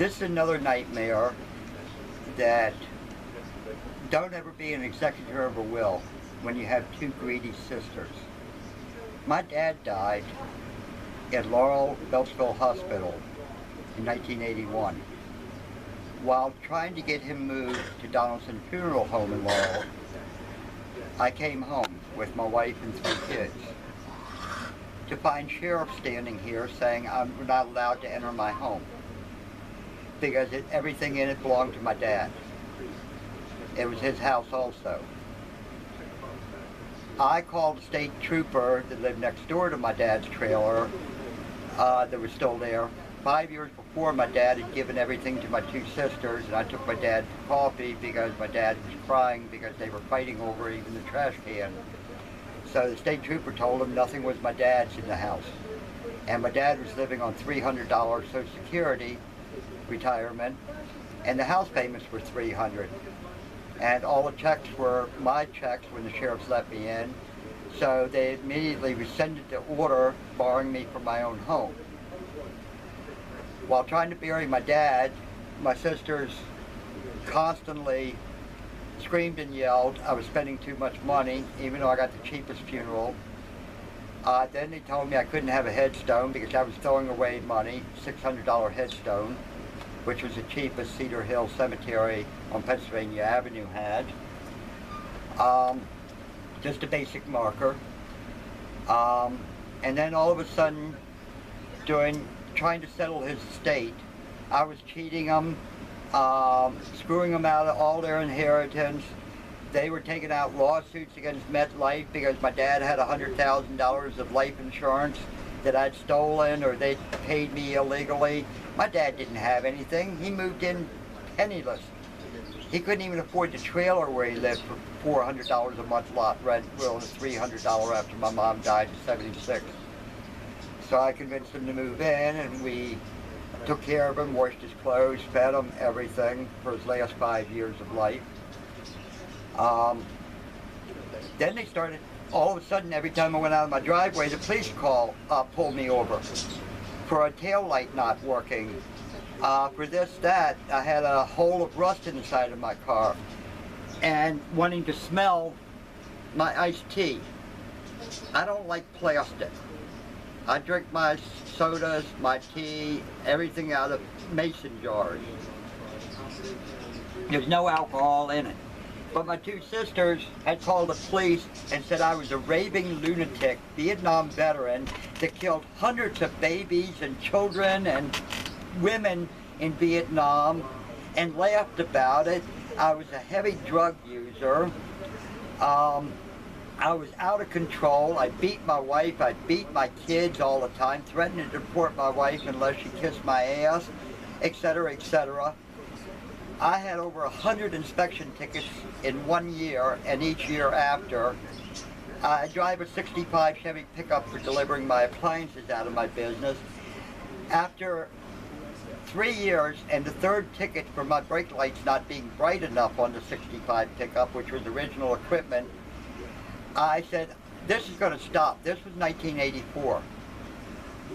This is another nightmare that don't ever be an executor of a will when you have two greedy sisters. My dad died at Laurel Beltsville Hospital in 1981. While trying to get him moved to Donaldson Funeral Home in Laurel, I came home with my wife and 3 kids to find sheriff standing here saying I'm not allowed to enter my home because everything in it belonged to my dad. It was his house also. I called a state trooper that lived next door to my dad's trailer that was still there. 5 years before, my dad had given everything to my 2 sisters, and I took my dad for coffee because my dad was crying because they were fighting over even the trash can. So the state trooper told him nothing was my dad's in the house. And my dad was living on $300 Social Security retirement, and the house payments were $300. And all the checks were my checks when the sheriffs let me in. So they immediately rescinded the order barring me from my own home. While trying to bury my dad, my sisters constantly screamed and yelled I was spending too much money, even though I got the cheapest funeral. Then they told me I couldn't have a headstone because I was throwing away money, $600 headstone, which was the cheapest Cedar Hill Cemetery on Pennsylvania Avenue had. Just a basic marker. And then all of a sudden, trying to settle his estate, I was cheating them, screwing them out of all their inheritance. They were taking out lawsuits against MetLife because my dad had $100,000 of life insurance that I'd stolen or they paid me illegally. My dad didn't have anything. He moved in penniless. He couldn't even afford the trailer where he lived for $400 a month lot rent, well, $300 after my mom died in '76. So I convinced him to move in, and we took care of him, washed his clothes, fed him, everything for his last 5 years of life. Then they started, all of a sudden, every time I went out of my driveway, the police pulled me over for a tail light not working. For this, that, I had a hole of rust in the side of my car, and wanting to smell my iced tea. I don't like plastic. I drink my sodas, my tea, everything out of mason jars. There's no alcohol in it. But my 2 sisters had called the police and said I was a raving lunatic, Vietnam veteran that killed hundreds of babies and children and women in Vietnam and laughed about it. I was a heavy drug user. I was out of control. I beat my wife, I beat my kids all the time, threatened to deport my wife unless she kissed my ass, etc., etc. I had over 100 inspection tickets in 1 year, and each year after. I drive a '65 Chevy pickup for delivering my appliances out of my business. After 3 years and the 3rd ticket for my brake lights not being bright enough on the '65 pickup, which was original equipment, I said, this is going to stop. This was 1984.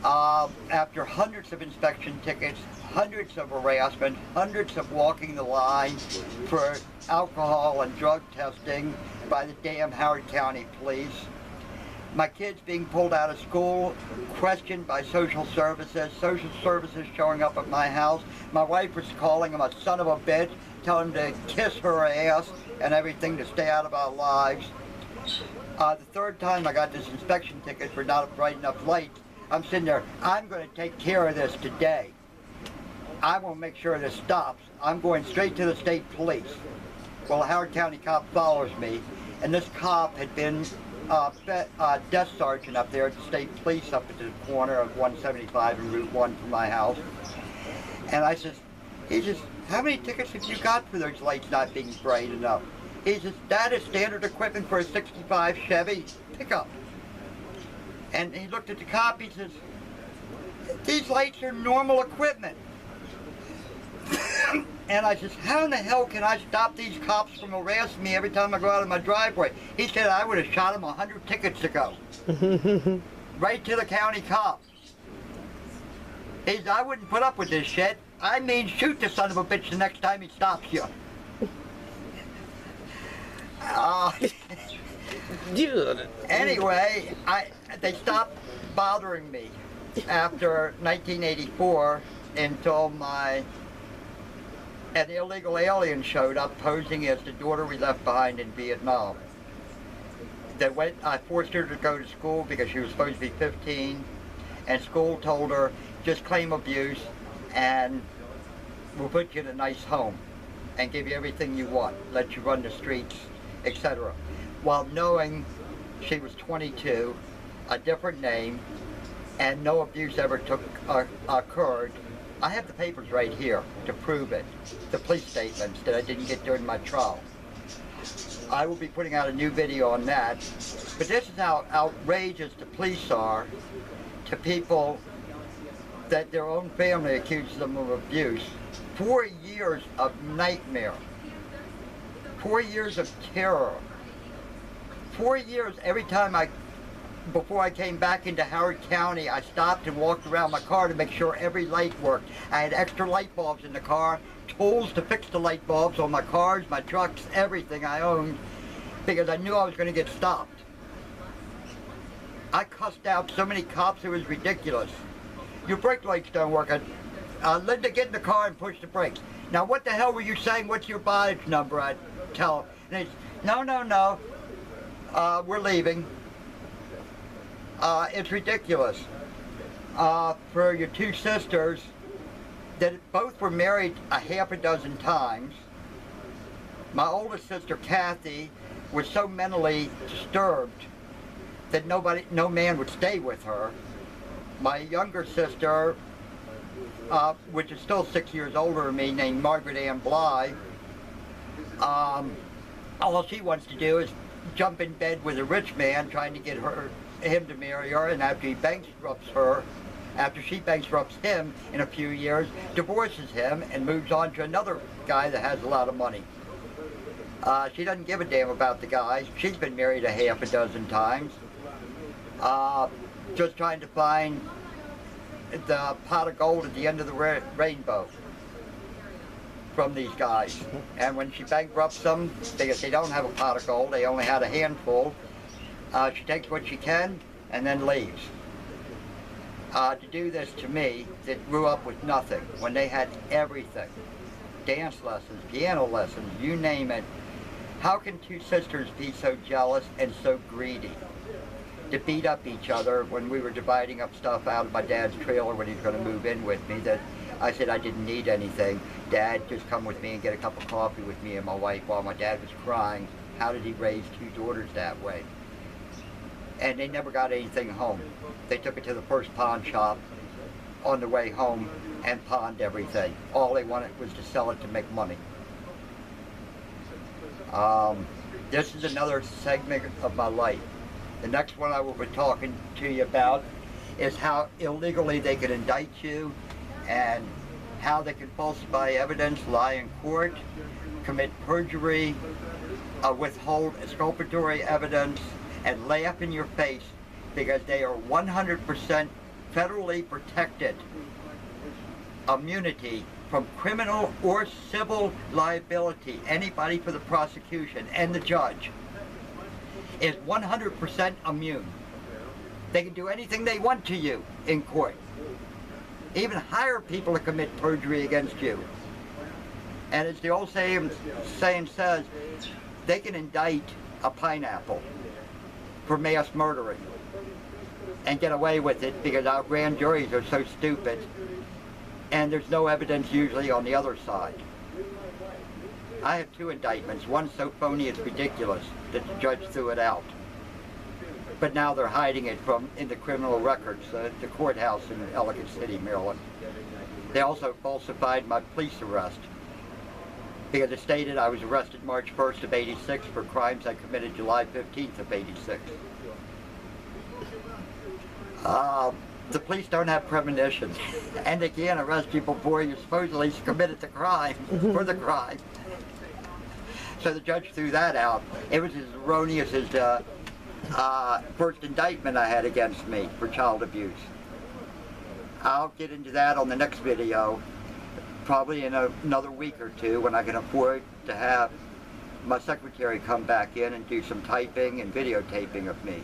After hundreds of inspection tickets, hundreds of harassment, hundreds of walking the line for alcohol and drug testing by the damn Howard County Police, my kids being pulled out of school, questioned by social services showing up at my house. My wife was calling him a son of a bitch, telling him to kiss her ass and everything to stay out of our lives. The 3rd time I got this inspection ticket for not a bright enough light, I'm sitting there, I'm going to take care of this today. I will make sure this stops. I'm going straight to the state police. Well, a Howard County cop follows me, and this cop had been desk sergeant up there at the state police up at the corner of 175 and Route 1 from my house. And he says, how many tickets have you got for those lights not being bright enough? He says, that is standard equipment for a '65 Chevy pickup. And he looked at the cop, he says, these lights are normal equipment. And I says, how in the hell can I stop these cops from harassing me every time I go out of my driveway? He said, I would have shot him 100 tickets ago. Right to the county cop. He said, I wouldn't put up with this shit. I mean, shoot the son of a bitch the next time he stops you. Dude. Anyway, they stopped bothering me after 1984 until an illegal alien showed up posing as the daughter we left behind in Vietnam. I forced her to go to school because she was supposed to be 15, and school told her, just claim abuse and we'll put you in a nice home and give you everything you want, let you run the streets, etc. While knowing she was 22, a different name, and no abuse ever occurred. I have the papers right here to prove it, the police statements that I didn't get during my trial. I will be putting out a new video on that, but this is how outrageous the police are to people that their own family accuses them of abuse. 4 years of nightmare, 4 years of terror, 4 years every time before I came back into Howard County, I stopped and walked around my car to make sure every light worked. I had extra light bulbs in the car, tools to fix the light bulbs on my cars, my trucks, everything I owned, because I knew I was going to get stopped. I cussed out so many cops, it was ridiculous. Your brake lights don't work. Linda, get in the car and push the brakes. Now, what the hell were you saying? What's your badge number? I'd tell. And it's, no, we're leaving. It's ridiculous. For your two sisters, that both were married a half a dozen times. My oldest sister, Kathy, was so mentally disturbed that no man would stay with her. My younger sister, which is still 6 years older than me, named Margaret Ann Bly, all she wants to do is jump in bed with a rich man trying to get him to marry her, and after she bankrupts him in a few years, divorces him and moves on to another guy that has a lot of money. She doesn't give a damn about the guys. She's been married a half a dozen times. Just trying to find the pot of gold at the end of the rainbow from these guys. And when she bankrupts them, because they don't have a pot of gold, they only had a handful, she takes what she can and then leaves. To do this to me that grew up with nothing when they had everything, dance lessons, piano lessons, you name it. How can two sisters be so jealous and so greedy to beat up each other when we were dividing up stuff out of my dad's trailer when he was going to move in with me? That I said I didn't need anything. Dad, just come with me and get a cup of coffee with me and my wife while my dad was crying. How did he raise two daughters that way? And they never got anything home. They took it to the first pawn shop on the way home and pawned everything. All they wanted was to sell it to make money. This is another segment of my life. The next one I will be talking to you about is how illegally they can indict you and how they can falsify evidence, lie in court, commit perjury, withhold exculpatory evidence, and laugh in your face because they are 100% federally protected immunity from criminal or civil liability. Anybody for the prosecution and the judge is 100% immune. They can do anything they want to you in court. Even hire people to commit perjury against you. And as the old saying says, they can indict a pineapple for mass murdering and get away with it because our grand juries are so stupid and there's no evidence usually on the other side. I have two indictments. One's so phony it's ridiculous that the judge threw it out. But now they're hiding it in the criminal records, the courthouse in Ellicott City, Maryland. They also falsified my police arrest because it stated I was arrested March 1st of '86 for crimes I committed July 15th of '86. The police don't have premonition, and they can't arrest you before you supposedly committed the crime, for the crime. So the judge threw that out. It was as erroneous as the first indictment I had against me for child abuse. I'll get into that on the next video. probably in another week or two when I can afford to have my secretary come back in and do some typing and videotaping of me.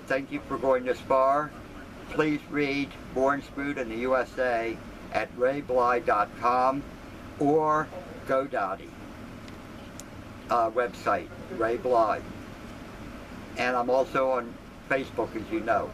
Thank you for going this far. Please read Born Screwed in the USA at raybly.com or GoDaddy website, Ray Bly. And I'm also on Facebook, as you know.